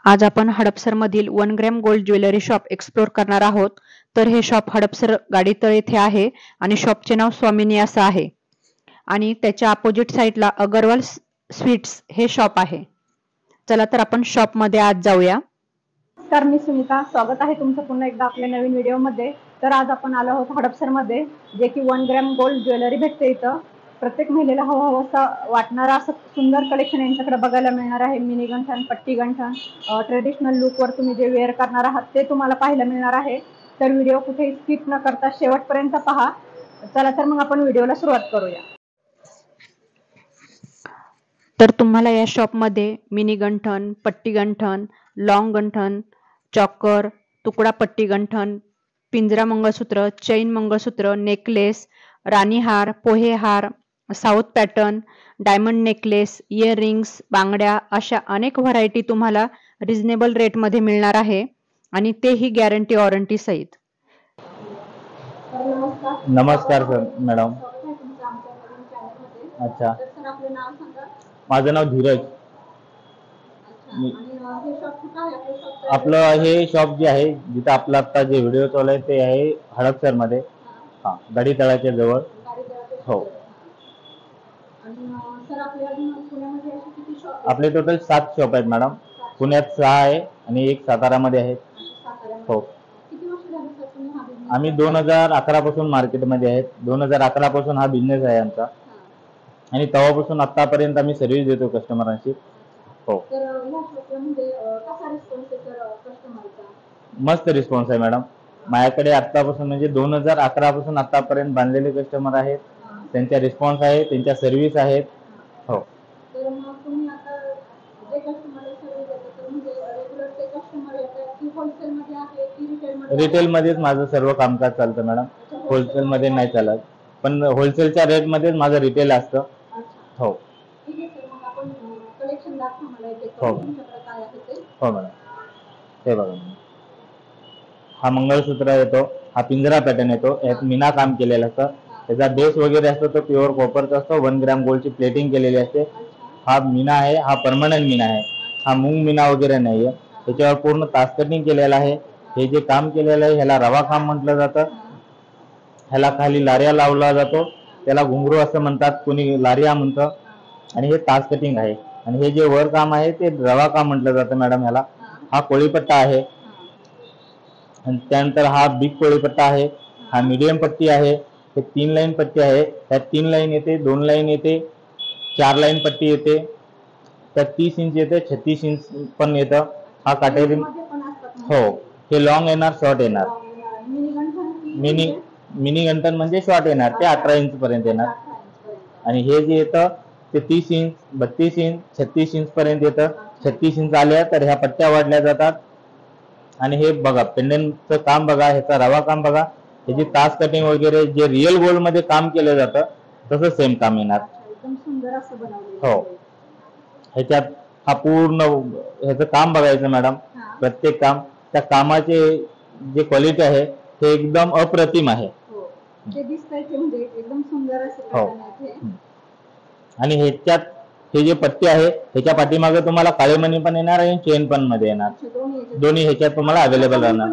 आज आपण हडपसरमधील 1 gram gold jewellery shop explore करणार आहोत. तर हे शॉप हडपसर गाडीतळ येथे आहे आणि शॉपचे नाव स्वामिनी असं आहे आणि त्याच्या अपोजिट साईडला अगरवाल स्वीट्स हे शॉप आहे. चला तर आपण शॉप मध्ये आज जाऊया. तर मी सुनीता, स्वागत आहे तुमचं पुन्हा एकदा आपल्या नवीन व्हिडिओमध्ये. तर आज आपण आलो आहोत हडपसरमध्ये, जे की 1 ग्रॅम गोल्ड ज्वेलरी भेटते. इथं प्रत्येक महिलेला हवं असं वाटणारा असं सुंदर कलेक्शन यांच्याकडे बघायला मिळणार आहे. मिनी गंठण, पट्टी गंठण, ट्रेडिशनल लुकवर तुम्ही जे वेअर करणार आहात ते तुम्हाला पाहायला मिळणार आहे. तर व्हिडिओ कुठेही स्किप न करता शेवटपर्यंत पहा. चला तर मग आपण व्हिडिओला सुरुवात करूया. तर तुम्हाला या शॉपमध्ये मिनी गंठण, पट्टी गंठण, लॉंग गंठण, चॉकर, तुकडा पट्टी गंठण, पिंजरा मंगळसूत्र, चैन मंगळसूत्र, नेकलेस, राणी हार, पोहे हार, south pattern, diamond necklace, ear rings, बांगड्या अशा अनेक व्हरायटी तुम्हाला रिझनेबल रेटमध्ये मिळणार आहे आणि तेही गॅरंटी वॉरंटी सहित. नमस्कार सर मॅडम. अच्छा, माझं नाव धीरज. आपलं हे शॉप जे आहे, जिथं आपला आता जे व्हिडिओ चालू आहे ते आहे हडपसरमध्ये, गाडी तळाच्या जवळ. हो, आपले टोटल 7 शॉप आहेत मॅडम. पुण्यात 6 आहे आणि एक सातारामध्ये आहे. हो, आम्ही 2011 पासून मार्केटमध्ये आहेत. 2011 पासून हा बिझनेस आहे आमचा आणि तेव्हापासून आतापर्यंत आम्ही सर्व्हिस देतो कस्टमरांची. हो, मस्त रिस्पॉन्स आहे मॅडम. माझ्याकडे आतापासून म्हणजे 2011 पासून आतापर्यंत बांधलेले कस्टमर आहेत. त्यांचा रिस्पॉन्स आहे, त्यांच्या सर्व्हिस आहेत. हो, रिटेलमध्येच माझं सर्व कामकाज चालतं मॅडम. होलसेलमध्ये नाही चालत, पण होलसेलच्या रेटमध्येच माझं रिटेल असतं. हो हो हो मॅडम. हे बघा, हा मंगळसूत्र येतो, हा पिंजरा पॅटर्न येतो, यात मीना काम केलेलं असतं. त्याचा बेस वगैरे असतो तो प्युअर कॉपरचा असतो. 1 ग्रॅम गोल्डची प्लेटिंग केलेली असते. हा मीना आहे, हा परमनंट मीना आहे. हा मूंग मीना वगैरे नाही आहे. त्याच्यावर पूर्ण तास कटिंग केलेलं आहे. हे जे काम केलेलं आहे ह्याला रवा काम म्हटलं जातं. ह्याला खाली लार्या लावला जातो, त्याला घुंगरू असं म्हणतात, कोणी लार्या म्हणतं. आणि हे तास कटिंग आहे. आणि हे जे वर काम आहे ते रवा काम म्हटलं जातं मॅडम ह्याला. हा कोळीपट्टा आहे आणि त्यानंतर हा बिग कोळीपट्टा आहे. हा मीडियम पट्टी आहे. हे 3 लाईन पट्टी आहे. त्यात 3 लाईन येते, 2 लाईन येते, 4 लाईन पट्टी येते, त्यात 30 इंच येते, 36 इंच पण येतं. हा काटेरी. हो, हे लॉंग येणार, शॉर्ट येणार. मिनी गंठन म्हणजे शॉर्ट येणार, ते 18 इंच पर्यंत येणार. आणि हे जे येतं ते 30 इंच, 32 इंच, 36 इंच पर्यंत येतं. 36 इंच आल्या तर ह्या पट्ट्या वाढल्या जातात. आणि हे बघा, पेंडंटचं काम बघा, ह्याचा रवा काम बघा, ह्याची तास कटिंग वगैरे जे रिअल गोल्ड मध्ये काम केलं जातं तसं सेम काम येणार. हो, ह्याच्यात हा पूर्ण ह्याचं काम बघायचं मॅडम. प्रत्येक काम, त्या कामाचे जे क्वालिटी आहे ते एकदम अप्रतिम आहे. हो, आणि ह्याच्यात हे जे पट्टी आहे ह्याच्या पाठीमागे तुम्हाला काळे मणी पण येणार आणि चेन पण मध्ये येणार. दोन्ही ह्याच्यात तुम्हाला अवेलेबल राहणार.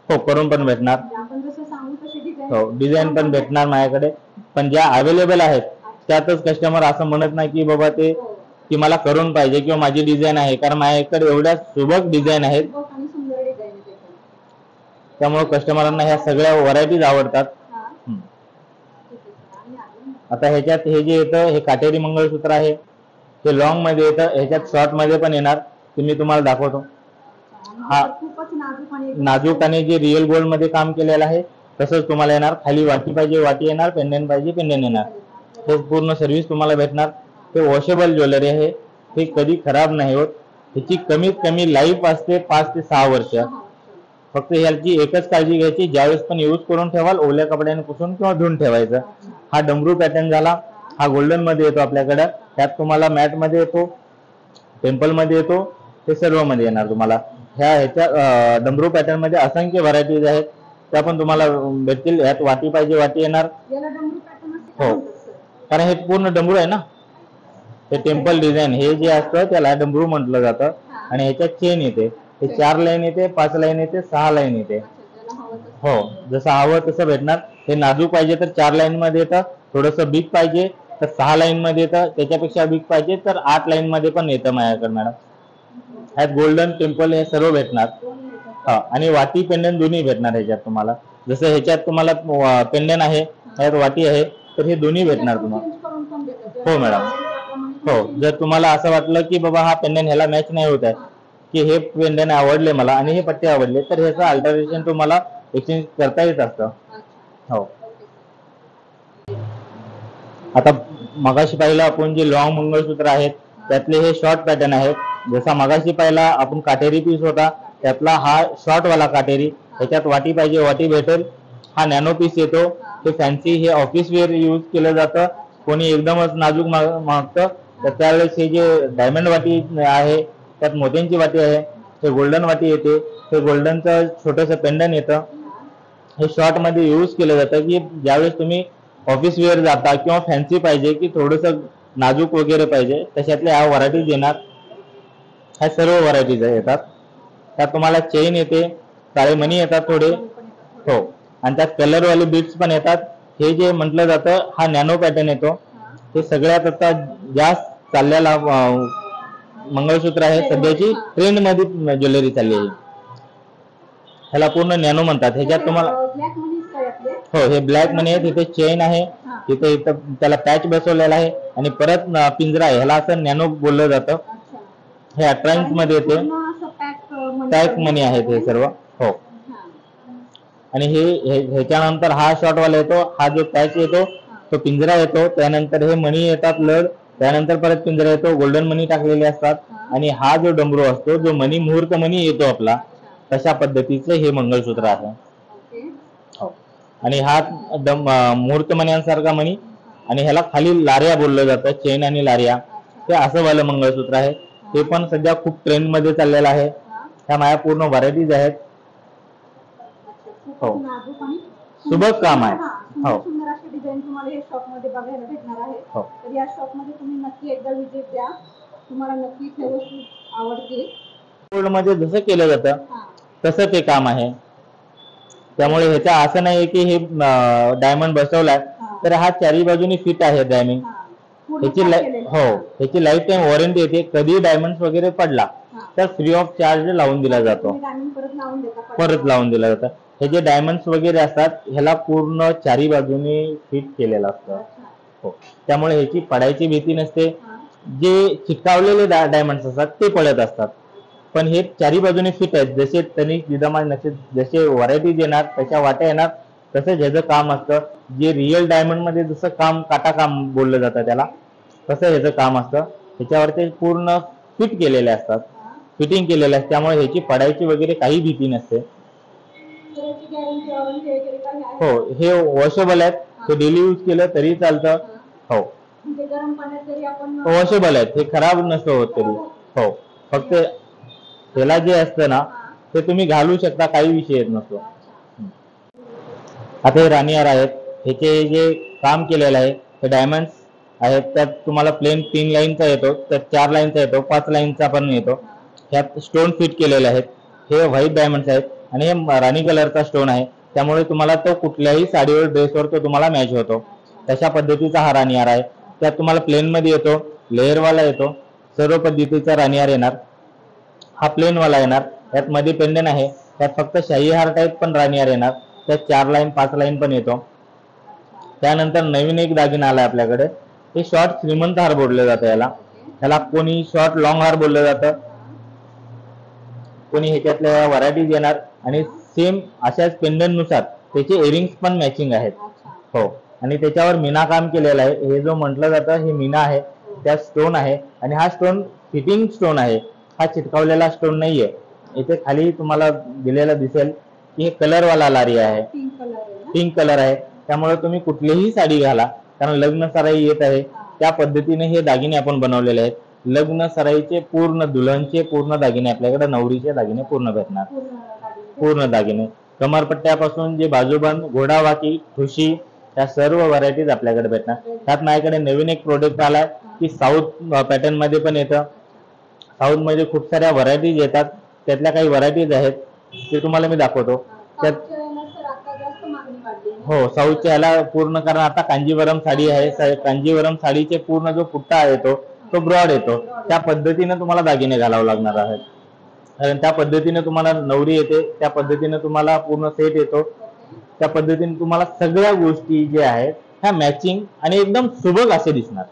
हो, करून पण भेटणार. हो, डिझाईन पण भेटणार माझ्याकडे. पण ज्या अवेलेबल आहेत त्यातच कस्टमर असं म्हणत नाही की बाबा ते की मला करून पाहिजे किंवा माझी डिझाईन आहे, कारण माझ्याकडे एवढ्या सुबक डिझाईन आहेत. त्यामुळे कस्टमरांना ह्या सगळ्या व्हरायटीज आवडतात. आता ह्याच्यात हे जे येतं हे काटेरी मंगळसूत्र आहे. हे लॉंग मध्ये येतं, ह्याच्यात शॉर्ट मध्ये पण येणार. ते मी तुम्हाला दाखवतो. हा नाजूक आणि जे रिअल गोल्ड मध्ये काम केलेलं आहे तसंच तुम्हाला येणार. खाली वाटी पाहिजे वाटी येणार, पेंडंट पाहिजे पेंडंट येणार. हे पूर्ण सर्व्हिस तुम्हाला भेटणार. हे वॉशेबल ज्वेलरी आहे, हे कधी खराब नाही होत. ह्याची कमीत कमी लाईफ असते 5 ते 6 वर्ष. फक्त ह्याची एकच काळजी घ्यायची, ज्यावेळेस पण यूज करून ठेवाल ओल्या कपड्याने पुसून किंवा धुवून ठेवायचं. हा डमरू पॅटर्न झाला, हा गोल्डन मध्ये येतो आपल्याकडे. त्यात तुम्हाला मॅट मध्ये येतो, टेम्पल मध्ये येतो, ते सर्व मध्ये येणार तुम्हाला. ह्याच्या डमरू पॅटर्न मध्ये असंख्य व्हरायटीज आहेत, त्या पण तुम्हाला भेटतील. ह्यात वाटी पाहिजे वाटी येणार. हो, कारण हे पूर्ण डमरू आहे ना, हे टेम्पल डिझाईन हे जे असतं त्याला डमरू म्हटलं जातं. आणि ह्याच्यात चेन येते. हे 4 लाईन येते, 5 लाईन येते, 6 लाईन येते. हो, जसं हवं तसं भेटणार. हे नाजूक पाहिजे तर 4 लाईन मध्ये येतं, थोडंसं बीक पाहिजे तर 6 लाईन मध्ये येतं, त्याच्यापेक्षा बीक पाहिजे तर 8 लाईन मध्ये पण येतं माझ्याकडे मॅडम. ह्यात गोल्डन टेम्पल हे सर्व भेटणार. हा, आणि वाटी पेंडन दोन्ही भेटणार ह्याच्यात तुम्हाला. जसं ह्याच्यात तुम्हाला पेंडन आहे, ह्यात वाटी आहे, तर हे दोन्ही भेटणार तुम्हाला. हो मॅडम. हो, जर तुम्हाला असं वाटलं की बाबा हा पेंडन ह्याला मॅच नाही होत आहे, की हे पेंडन आवडले मला आणि हे पट्टे आवडले, तर ह्याचं अल्टरेशन तुम्हाला एक्सचेंज करता येत असतं. हो. आता मगाशी पाहिलं आपण जे लॉंग मंगळसूत्र आहेत त्यातले हे शॉर्ट पॅटर्न आहेत. जसा मगाशी पाहिला आपण काटेरी पीस होता, त्यातला हा शॉर्ट वाला काटेरी. ह्याच्यात वाटी पाहिजे वाटी भेटेल. हा नॅनो पीस येतो. हे फॅन्सी, हे ऑफिस वेअर यूज केलं जातं. कोणी एकदमच नाजूक मागतं तर त्यावेळेस हे जे डायमंड वाटी आहे त्यात मोत्यांची वाटी आहे, हे गोल्डन वाटी येते, हे गोल्डनचं छोटंसं पेंडन येतं. हे शॉर्ट मध्ये यूज केलं जातं की ज्यावेळेस तुम्ही ऑफिस वेअर जाता किंवा फॅन्सी पाहिजे की थोडंसं नाजूक वगैरे पाहिजे, तशातल्या ह्या व्हरायटीज येणार. ह्या सर्व व्हरायटीज येतात. त्यात तुम्हाला चेन येते, काळे मणी येतात थोडे. हो, आणि त्यात कलरवाले बीट्स पण येतात. हे जे म्हटलं जातं हा नॅनो पॅटर्न येतो. हे सगळ्यात आता जास्त चाललेला मंगळसूत्र आहे, सध्याची ट्रेंड मध्ये ज्वेलरी चालली आहे. ह्याला पूर्ण नॅनो म्हणतात. ह्याच्यात तुम्हाला हो, हे ब्लॅक मनी आहे. तिथे चेन आहे, तिथे इथं त्याला पॅच बसवलेला आहे आणि परत पिंजरा आहे. ह्याला असं नॅनो बोललं जातं. हे 18 इंच मध्ये येते. पॅक मनी आहेत हे सर्व. हो, आणि हे ह्याच्यानंतर हा शॉर्ट वाला येतो. हा जो पॅच येतो तो पिंजरा येतो. त्यानंतर हे मणी येतात लड. त्यानंतर परत पिंजरा येतो, गोल्डन मनी टाकलेले असतात. आणि हा जो डमरू असतो, जो मनी मुहूर्त मनी येतो आपला, तशा पद्धतीचं हे मंगळसूत्र आहे. हो, आणि हा मुहूर्त मण्यांसारखा मणी, आणि ह्याला खाली लार्या बोललं जातं, चेन आणि लार्या. हे असं वालं मंगळसूत्र आहे. ते पण सध्या खूप ट्रेंड मध्ये चाललेलं आहे. ह्या माझ्या पूर्ण व्हरायटीज आहेत. हो, सुबक काम आहे. हो, सुंदर अशी डिझाईन तुम्हाला या शॉप मध्ये बघायला भेटणार आहे. हो. तर या शॉप मध्ये तुम्ही नक्की एकदा व्हिजिट द्या, तुम्हाला नक्की हे वस्तू आवडतील. गोल्ड मध्ये जसं केलं जातं तसं ते काम आहे. त्यामुळे ह्याचं असं नाही की हे डायमंड बसवलाय तर हा चारी बाजूनी फिट आहे डायमंड. ह्याची लाईफ टाइम वॉरंटी येते. कधी डायमंड वगैरे पडला तर फ्री ऑफ चार्ज लावून दिला जातो, परत लावून दिला जातं. हे जे डायमंड्स वगैरे असतात ह्याला पूर्ण चारी बाजूनी फिट केलेलं असतं. हो, त्यामुळे ह्याची पडायची भीती नसते. जे चिटकावलेले डायमंड्स असतात ते पडत असतात, पण हे चारी बाजूने फिट आहेत. जसे तनिक जिजामाल नक्षत्र जसे व्हरायटीज येणार तशा वाट्या येणार, तसंच ह्याचं काम असतं. जे रिअल डायमंड मध्ये जसं काम काटा काम बोललं जातं त्याला, तसं ह्याचं काम असतं. ह्याच्यावर ते पूर्ण फिट केलेले असतात, फिटिंग केलेले असते. त्यामुळे ह्याची पडायची वगैरे काही भीती नसते. हो, हे वॉशेबल आहेत. हे डेली यूज केलं तरी चालतं. हो, वॉशेबल आहेत. हे खराब नसतं होत तरी. हो, फक्त त्याला जे असतं ना ते तुम्ही घालू शकता, काही विषय येत नसतो. आता हे राणीहार आहेत. ह्याचे जे काम केलेलं आहे हे डायमंड्स आहेत. त्यात तुम्हाला प्लेन 3 लाईनचा येतो, त्यात 4 लाईनचा येतो, 5 लाईनचा पण येतो. ह्यात स्टोन फिट केलेले आहेत. हे व्हाईट डायमंड्स आहेत आणि हे राणी कलरचा स्टोन आहे. त्यामुळे तुम्हाला तो कुठल्याही साडीवर ड्रेसवर तो तुम्हाला मॅच होतो. तशा पद्धतीचा हा राणीहार आहे. त्यात तुम्हाला प्लेन मध्ये येतो, लेअरवाला येतो, सर्व पद्धतीचा राणीहार येणार. हा प्लेन वाला येणार. त्यात मध्ये पेंडन आहे. त्यात फक्त शाही हार टाईप पण राणीहार येणार. त्यात 4 लाईन 5 लाईन पण येतो. त्यानंतर नवीन एक दागिना आलाय आपल्याकडे. हे शॉर्ट श्रीमंत हार बोललं जातं. ह्याला कोणी शॉर्ट लॉंग हार बोललं जातं, कोणी ह्याच्यातल्या व्हरायटीज येणार. आणि सेम अशाच पेंडन नुसार त्याचे इयरिंग्स पण मॅचिंग आहेत. हो, आणि त्याच्यावर मीना काम केलेलं आहे. हे जो म्हटलं जातं हे मीना आहे, त्यात स्टोन आहे. आणि हा स्टोन फिटिंग स्टोन आहे, हा चिटकावलेला स्टोन नाहीये. इथे खाली तुम्हाला दिलेला दिसेल की हे कलरवाला लारी आहे, पिंक कलर आहे. त्यामुळे तुम्ही कुठलीही साडी घाला, कारण लग्न सराई येत आहे त्या पद्धतीने हे दागिने आपण बनवलेले आहेत. लग्न सराईचे पूर्ण, दुल्हनचे पूर्ण दागिने आपल्याकडे, नवरीचे दागिने पूर्ण भेटणार. पूर्ण दागिने कमरपट्ट्यापासून जे बाजूबंद, घोडावाकी, ठुशी, त्या सर्व व्हरायटीज आपल्याकडे भेटणार. त्यात माझ्याकडे नवीन एक प्रोडक्ट आलाय की साऊथ पॅटर्न मध्ये पण येतं. साऊथ मध्ये खूप साऱ्या व्हरायटीज येतात, त्यातल्या काही व्हरायटीज आहेत ते तुम्हाला मी दाखवतो. त्यात हो, साऊथच्या ह्याला पूर्ण, कारण आता कांजीवरम साडी आहे, कांजीवरम साडीचे पूर्ण जो पुट्टा आहे तो ब्रॉड येतो. त्या पद्धतीने तुम्हाला दागिने घालावं लागणार आहेत. कारण त्या पद्धतीने तुम्हाला नवरी येते, त्या पद्धतीने तुम्हाला पूर्ण सेट येतो, त्या पद्धतीने तुम्हाला सगळ्या गोष्टी ज्या आहेत ह्या मॅचिंग आणि एकदम सुबक असे दिसणार.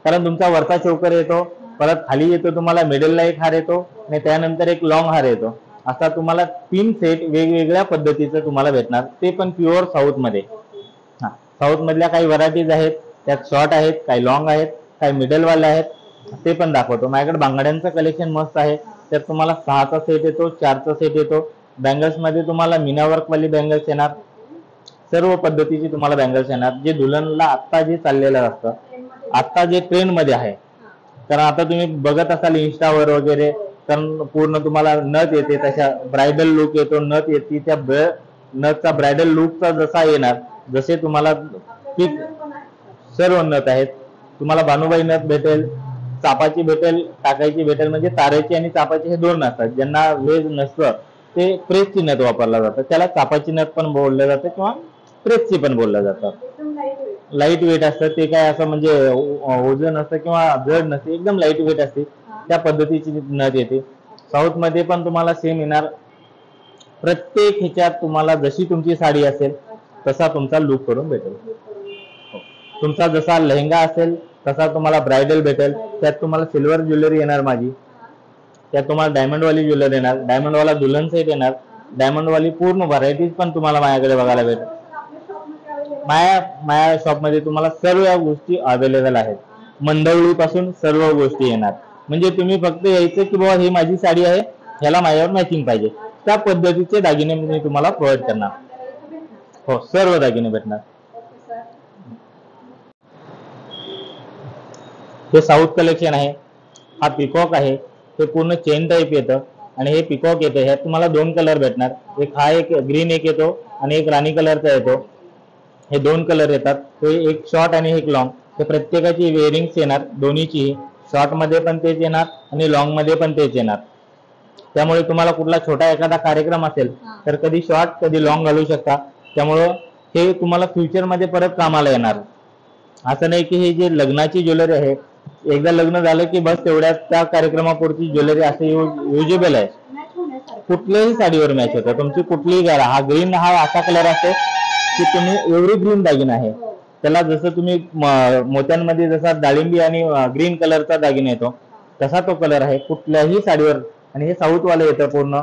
कारण तुमचा वरचा चोकर येतो, परत खाली येतो तुम्हाला मिडलला एक हार येतो आणि त्यानंतर एक लॉंग हार येतो. असा तुम्हाला 3 सेट वेगवेगळ्या पद्धतीचं तुम्हाला भेटणार, ते पण प्युअर साऊथ मध्ये. साऊथ मधल्या काही व्हरायटीज आहेत, त्यात शॉर्ट आहेत, काही लॉंग आहेत, काही मिडलवाले आहेत, ते पण दाखवतो. माझ्याकडे बांगड्यांचं कलेक्शन मस्त आहे. त्यात तुम्हाला 6चा सेट येतो, 4चा सेट येतो. बँगल्स मध्ये तुम्हाला मीना वर्क वाली बँगल्स येणार, सर्व पद्धतीची तुम्हाला बँगल्स येणार, जे दुल्हनला आत्ता जे चाललेलं असतं, आत्ता जे ट्रेंड मध्ये आहे. कारण आता तुम्ही बघत असाल इंस्टावर वगैरे, कारण पूर्ण तुम्हाला नथ येते, तशा ब्रायडल लुक येतो, नथ येते, त्या नथचा ब्रायडल लुकचा जसा येणार, जसे तुम्हाला सर्व नथ आहेत. तुम्हाला भानुबाई नथ भेटेल, चापाची भेटेल, टाकायची भेटेल. म्हणजे तारेची आणि चापाची हे 2 असतात. ज्यांना वेज नसतं ते प्रेसची नथ वापरला जातं, त्याला चापाची नथ पण बोललं जातं किंवा प्रेसची पण बोललं जातं. लाईट वेट असतं ते, काय असं म्हणजे वजन असतं किंवा जड नसते, एकदम लाईट वेट असते, त्या पद्धतीची नथ येते. साऊथ मध्ये पण तुम्हाला सेम येणार. प्रत्येक ह्याच्यात तुम्हाला जशी तुमची साडी असेल तसा तुमचा लुक करून भेटेल. तुमचा जसा लेहंगा असेल तसा तुम्हाला ब्रायडल भेटेल. त्यात तुम्हाला सिल्वर ज्वेलरी येणार माझी, त्यात तुम्हाला डायमंड वाली ज्वेलरी येणार, डायमंड वाला दुल्हन सेट येणार, डायमंड वाली पूर्ण व्हरायटीज पण तुम्हाला माझ्याकडे बघायला भेटेल. माझ्या शॉपमध्ये तुम्हाला सर्व गोष्टी अवेलेबल आहेत. मंदवळी पासून सर्व गोष्टी येणार. म्हणजे तुम्ही फक्त यायचं की बाबा ही माझी साडी आहे, ह्याला माझ्यावर मॅचिंग पाहिजे, त्या पद्धतीचे दागिने मी तुम्हाला प्रोव्हाइड करणार. हो, सर्व दागिने भेटणार. हे साऊथ कलेक्शन आहे. हा पिकॉक आहे, हे पूर्ण चेन टाईप येतं आणि हे पिकॉक येतं. ह्यात तुम्हाला 2 कलर भेटणार. एक ग्रीन एक येतो आणि एक राणी कलरचा येतो. हे 2 कलर येतात. ते एक शॉर्ट आणि एक लॉंग. हे प्रत्येकाची वेअरिंग्स येणार, दोन्हीची. शॉर्ट मध्ये पण तेच येणार आणि लॉंग मध्ये पण तेच येणार. त्यामुळे तुम्हाला कुठला छोटा एखादा कार्यक्रम असेल तर कधी शॉर्ट कधी लॉंग घालू शकता. त्यामुळं हे तुम्हाला फ्युचर मध्ये परत कामाला येणार. असं नाही की हे जे लग्नाची ज्वेलरी आहे, एकदा लग्न झालं की बस तेवढ्या त्या कार्यक्रमापुरती ज्वेलरी असे युजेबल आहे. कुठल्याही साडीवर मॅच होतं, तुमची कुठलीही घाला. हा ग्रीन हा असा कलर असतो की तुम्ही एव्हरी ग्रीन दागिना आहे, त्याला जसं तुम्ही मोत्यांमध्ये जसा डाळिंबी आणि ग्रीन कलरचा दागिना येतो तसा तो कलर आहे कुठल्याही साडीवर. आणि हे साऊथ वाले येतं पूर्ण.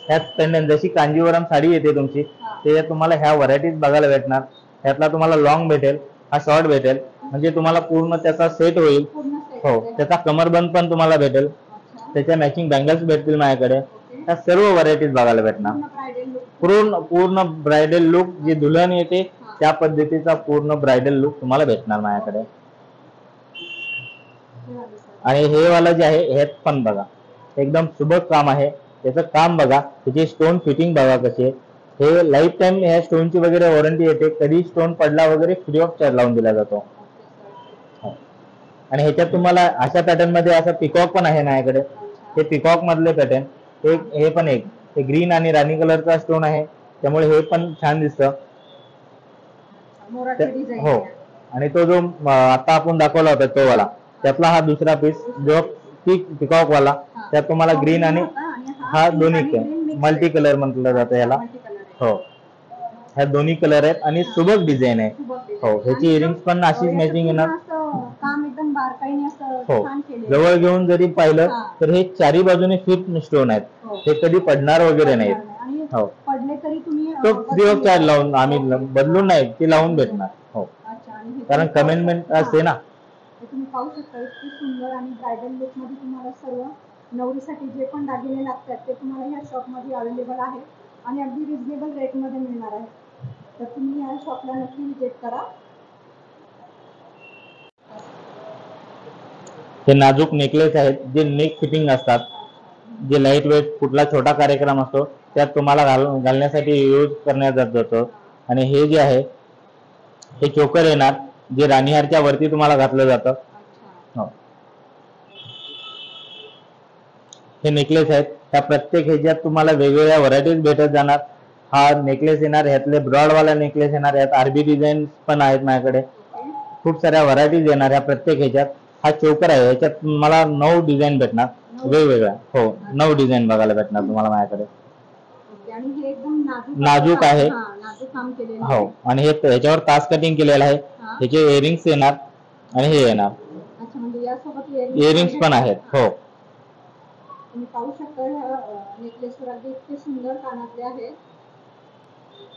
ह्यात जशी कांजीवरम साडी येते तुमची, त्याच्यात तुम्हाला ह्या व्हरायटीज बघायला भेटणार. ह्यातला तुम्हाला लॉंग भेटेल, हा शॉर्ट भेटेल, म्हणजे तुम्हाला पूर्ण त्याचा सेट होईल. हो, त्याचा कमरबंद पण तुम्हाला भेटेल, त्याच्या मॅचिंग बँगल्स भेटतील माझ्याकडे. ह्या सर्व व्हरायटीज बघायला भेटणार. पूर्ण ब्रायडल लुक जे दुल्हन येते त्या पद्धतीचा पूर्ण ब्रायडल लुक तुम्हाला भेटणार माझ्याकडे. आणि हे वाला जे आहे ह्यात पण बघा एकदम सुबक काम आहे. त्याचं काम बघा, त्याची स्टोन फिटिंग बघा कशी. हे लाईफ टाइम ह्या स्टोनची वगैरे वॉरंटी येते. कधी स्टोन पडला वगैरे फ्री ऑफ चार्ज लावून दिला जातो. आणि ह्याच्यात तुम्हाला अशा पॅटर्न मध्ये असं पिकॉक पण आहे माझ्याकडे. हे पिकॉक मधले पॅटर्न, हे पण एक हे ग्रीन आणि राणी कलरचा स्टोन आहे, त्यामुळे हे पण छान दिसतं. हो, आणि तो जो आता आपण दाखवला होता तो वाला, त्यातला हा दुसरा पीस जो पिकॉक वाला, त्यात तुम्हाला ग्रीन आणि हा दोन्ही मल्टी कलर म्हटलं जातं याला. हो, ह्या दोन्ही कलर आहेत आणि सुबक डिझाईन आहे. हो, ह्याची इयरिंग्स पण अशीच मॅचिंग येणार. हो, जवळ घेऊन जरी पाहिलं तर हे चारी बाजूने फिट स्टोन आहेत, ते कधी पडणार वगैरे नाहीत. हो, तो फ्री ऑफ चार्ज लावून आम्ही बदलून नाही, ते लावून भेटणार. हो, कारण कमेंटमेंट असते ना. तुम्ही पाहू शकता इतकी सुंदर आणि ब्रायडल लुक मध्ये तुम्हाला सर्व नवरीसाठी जे पण दागिने लागतात ते तुम्हाला ह्या शॉप मध्ये अवेलेबल आहे आणि अगदी रिजनेबल रेट मध्ये मिळणार आहे. तर तुम्ही या शॉपला नक्की विजिट करा. हे नाजूक नेकलेस आहेत जे नेक फिटिंग असतात, जे लाईट वेट कुठला छोटा कार्यक्रम असतो त्यात तुम्हाला घालण्यासाठी यूज करण्यात जातं. आणि हे जे आहे हे चोकर येणार, जे राणीहारच्या वरती तुम्हाला घातलं जातं. हो, हे नेकलेस आहेत. त्या प्रत्येक ह्याच्यात तुम्हाला वेगवेगळ्या व्हरायटीज भेटत जाणार. हा नेकलेस येणार, ह्यातले ब्रॉड वाला नेकलेस येणार, यात आरबी डिझाईन पण आहेत माझ्याकडे. खूप साऱ्या व्हरायटीज येणार या प्रत्येक ह्याच्यात. हा चोकर आहे, ह्याच्यात मला 9 डिझाईन भेटणार वेगवेगळ्या. हो, 9 डिझाईन बघायला भेटणार तुम्हाला माझ्याकडे. नाजूक आहे. हो, आणि हे ह्याच्यावर तास कटिंग केलेलं आहे. ह्याचे इयरिंग्स येणार आणि हे येणार. इयरिंग्स पण आहेत. हो, तुम्ही पाहू शकता नेकलेसवर अगदी इतके सुंदर कानातले आहेत.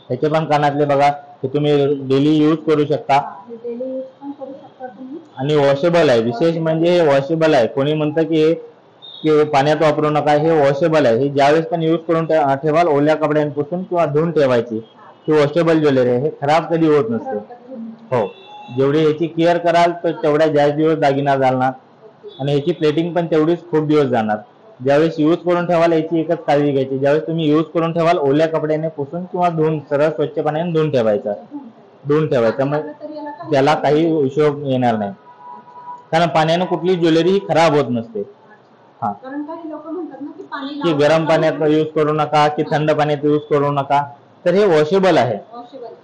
ह्याचे पण कानातले बघा, हे तुम्ही डेली यूज करू शकता. डेली यूज पण करू शकता तुम्ही. आणि वॉशेबल आहे. विशेष म्हणजे हे वॉशेबल आहे. कोणी म्हणतं की पाण्यात वापरू नका, हे वॉशेबल आहे. हे ज्यावेळेस पण यूज करून ठेवाल ओल्या कपड्यांपासून किंवा धुवून ठेवायची. ही वॉशेबल ज्वेलरी आहे. हे खराब कधी होत नसते. हो, जेवढी ह्याची केअर कराल तर तेवढ्या जास्त दिवस दागिना जाणार आणि ह्याची प्लेटिंग पण तेवढीच खूप दिवस जाणार. ज्यावेळेस यूज करून ठेवाल याची एकच काळजी घ्यायची, ज्यावेळेस तुम्ही यूज करून ठेवाल ओल्या कपड्याने पुसून किंवा धुवून सरळ स्वच्छ पाण्याने धुवून ठेवायचं. मग त्याला काही हिशोब येणार नाही, कारण पाण्याने कुठली ज्वेलरी ही खराब होत नसते. हा, की गरम पाण्यात यूज करू नका की थंड पाण्यात यूज करू नका. तर हे वॉशेबल आहे.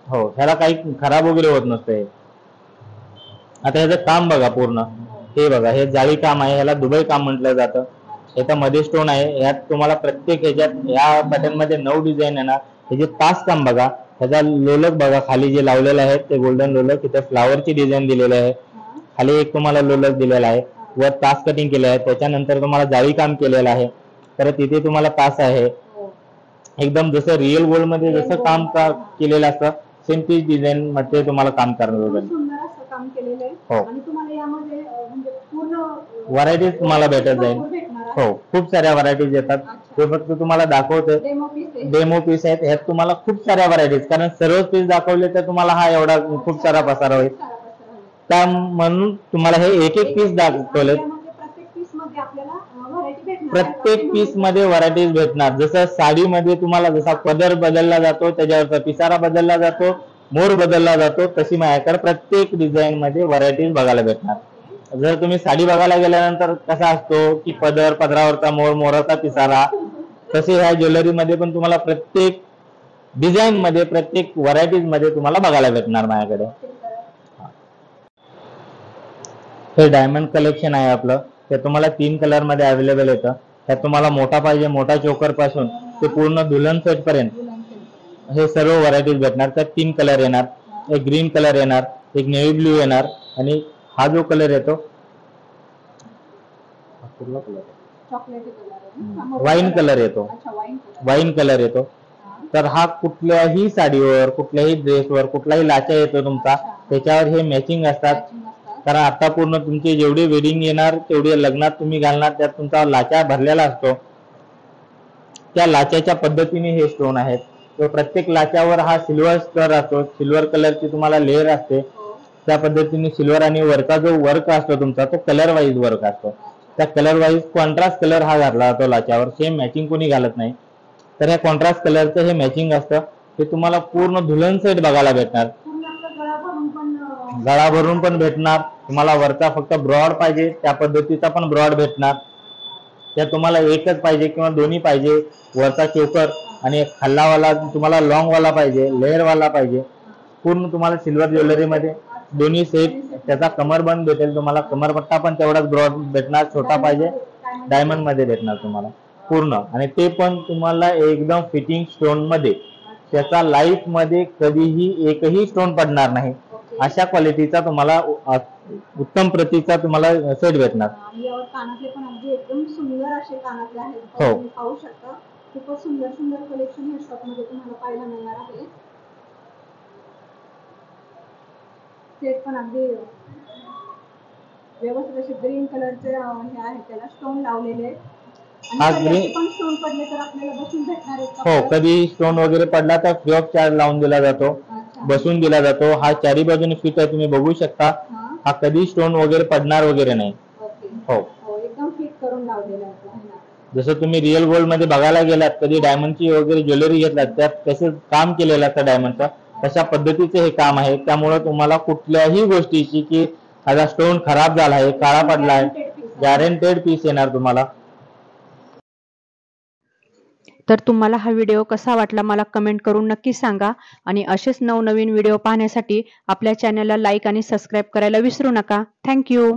हो, ह्याला काही खराब वगैरे होत नसते. आता ह्याचं काम बघा पूर्ण. हे बघा, हे जाळी काम आहे. ह्याला दुबई काम म्हटलं जातं. ह्याचा मध्ये स्टोन आहे. ह्यात तुम्हाला प्रत्येक ह्याच्यात या पॅटर्न मध्ये 9 डिझाईन येणार. ह्याचे तास काम बघा. ह्याचा लोलक बघा, खाली जे लावलेलं आहे ते गोल्डन लोलक. इथे फ्लावरची डिझाईन दिलेली आहे. खाली एक तुम्हाला लोलक दिलेला आहे. वर तास कटिंग केले आहे. त्याच्यानंतर तुम्हाला जाळी काम केलेलं आहे. तर तिथे तुम्हाला तास आहे. एकदम जसं रिअल गोल्ड मध्ये जसं काम केलेलं असतं सेम तीच डिझाईन मध्ये तुम्हाला काम करणार होतं. हो, व्हरायटीज तुम्हाला भेटत जाईल. हो, खूप साऱ्या व्हरायटीज येतात. ते फक्त तुम्हाला दाखवते, डेमो पीस आहेत. ह्यात तुम्हाला खूप साऱ्या व्हरायटीज, कारण सर्व पीस दाखवले तर तुम्हाला हा एवढा खूप सारा पसारा होईल. त्या म्हणून तुम्हाला हे एक एक पीस दाखवले. प्रत्येक पीस मध्ये व्हरायटीज भेटणार. जसं साडीमध्ये तुम्हाला जसा पदर बदलला जातो, त्याच्यावरचा पिसारा बदलला जातो, मोर बदलला जातो, तशी माझ्याकडे प्रत्येक डिझाईन मध्ये व्हरायटीज बघायला भेटणार. जर तुम्ही साडी बघायला गेल्यानंतर कसा असतो की पदरावरचा मोर, मोराचा पिसारा, तसे ह्या ज्वेलरी मध्ये पण तुम्हाला प्रत्येक डिझाईन मध्ये प्रत्येक व्हरायटीज मध्ये तुम्हाला बघायला भेटणार माझ्याकडे. हे डायमंड कलेक्शन आहे आपलं. ते तुम्हाला 3 कलर मध्ये अवेलेबल येतं. त्यात तुम्हाला मोठा पाहिजे, मोठा चोकर पासून ते पूर्ण दुल्हन सेट पर्यंत हे सर्व व्हरायटीज भेटणार. त्यात 3 कलर येणार. एक ग्रीन कलर येणार, एक नेव्ही ब्ल्यू येणार आणि हा जो कलर येतो वाईन कलर येतो. वाईन कलर येतो. तर हा कुठल्याही साडीवर, कुठल्याही ड्रेसवर, कुठलाही लाचा येतो तुमचा, त्याच्यावर हे मॅचिंग असतात. कारण आता पूर्ण तुमचे जेवढे वेडिंग येणार तेवढे लग्नात तुम्ही घालणार, त्यात तुमचा लाचा भरलेला असतो. त्या लाच्याच्या पद्धतीने हे स्टोन आहेत. तो प्रत्येक लाच्यावर हा सिल्वर स्टर असतो. सिल्वर कलरची तुम्हाला लेअर असते. त्या पद्धतीने सिल्वर आणि वरचा जो वर्क असतो तुमचा तो कलर वाईज वर्क असतो. त्या कलर वाईज कॉन्ट्रास्ट कलर हा घातला जातो लाच्यावर. सेम मॅचिंग कोणी घालत नाही. तर ह्या कॉन्ट्रास्ट कलरचं हे मॅचिंग असतं. हे तुम्हाला पूर्ण दुल्हन सेट बघायला भेटणार. गळा भरून पण भेटणार. तुम्हाला वरचा फक्त ब्रॉड पाहिजे त्या पद्धतीचा पण ब्रॉड भेटणार. त्या तुम्हाला एकच पाहिजे किंवा दोन्ही पाहिजे, वरचा चोकर आणि खाल्लावाला तुम्हाला लॉंग वाला पाहिजे, लेअर वाला पाहिजे, पूर्ण तुम्हाला सिल्वर ज्वेलरी मध्ये दोन्ही सेट. त्याचा कमरबंद भेटेल तुम्हाला. कमरपट्टा पण तेवढाच ब्रॉड भेटणार. छोटा पाहिजे डायमंड मध्ये भेटणार तुम्हाला पूर्ण. आणि ते पण तुम्हाला एकदम फिटिंग स्टोन मध्ये. त्याचा लाईफ मध्ये कधीही एकही स्टोन पडणार नाही. अशा क्वालिटीचा तुम्हाला उत्तम प्रतीचा तुम्हाला सेट भेटणार. कानातले पण अगदी एकदम सुंदर असे कानातले आहेत. हो, तुम्ही पाहू शकता. खूपच सुंदर सुंदर कलेक्शन या शॉप मध्ये तुम्हाला पाहायला मिळणार आहे. सेट पण अगदी व्यवस्थित असे ग्रीन कलरचे हे आहे, त्याला स्टोन लावलेले. हा ग्रीन पण स्टोन पडले तर आपल्याला बसून भेटणार आहे. हो, कधी स्टोन वगैरे पडला तर फ्री ऑफ चार्ज लावून दिला जातो, बसून दिला जातो. हा चारी बाजूने फिट आहे, तुम्ही बघू शकता. हा कधी स्टोन वगैरे पडणार वगैरे नाही. हो, एकदम फिट करून लावलेला आहे. जसं तुम्ही रिअल गोल्ड मध्ये बघायला गेलात, कधी डायमंडची वगैरे ज्वेलरी घेतलात, त्यात कसं काम केलेलं असतं डायमंडचं, तशा पद्धतीचे हे काम आहे. त्यामुळे तुम्हाला कुठल्याही गोष्टीची की आता स्टोन खराब झाला आहे, काळा पडला आहे, गॅरंटेड पीस येणार तुम्हाला. तर तुम्हाला हा व्हिडिओ कसा वाटला मला कमेंट करून नक्की सांगा आणि असेच नवनवीन व्हिडिओ पाहण्यासाठी आपल्या चॅनलला लाईक आणि सबस्क्राईब करायला विसरू नका. थँक्यू.